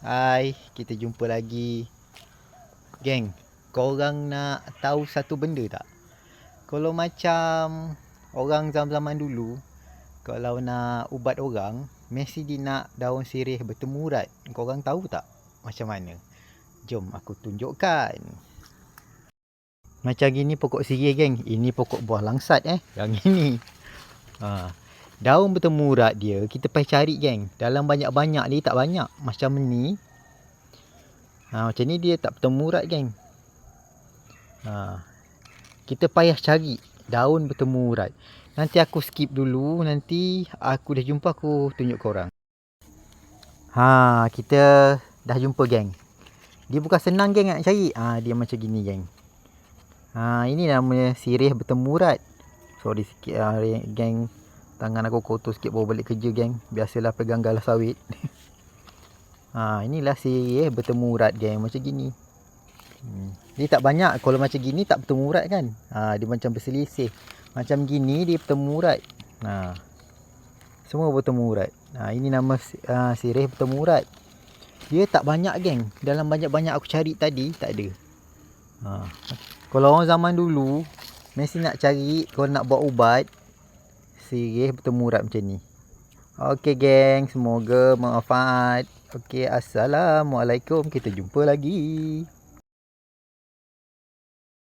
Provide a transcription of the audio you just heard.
Hai, kita jumpa lagi. Geng, korang nak tahu satu benda tak? Kalau macam orang zaman-zaman dulu, kalau nak ubat orang, mesti dia nak daun sirih bertemu urat. Korang tahu tak macam mana? Jom aku tunjukkan. Macam gini pokok sirih geng. Ini pokok buah langsat Yang ini. Daun bertemu urat dia, kita payah cari geng. Dalam banyak-banyak ni tak banyak. Macam ni. Macam ni dia tak bertemu urat geng. Kita payah cari daun bertemu urat. Nanti aku skip dulu. Nanti aku dah jumpa, aku tunjuk korang. Kita dah jumpa geng. Dia bukan senang geng nak cari. Dia macam gini geng. Ini nama sirih bertemu urat. Sorry sikit geng. Tangan aku kotor sikit bawa balik kerja geng. Biasalah pegang galah sawit. Inilah sirih bertemu urat geng. Macam gini. Dia tak banyak. Kalau macam gini tak bertemu urat kan. Dia macam berselisih. Macam gini dia bertemu urat. Semua bertemu urat. Ini nama sirih bertemu urat. Dia tak banyak geng. Dalam banyak-banyak aku cari tadi tak ada. Kalau orang zaman dulu mesti nak cari, kalau nak buat ubat, sirih bertemu urat macam ni. Okey geng, semoga bermanfaat. Okey, assalamualaikum. Kita jumpa lagi.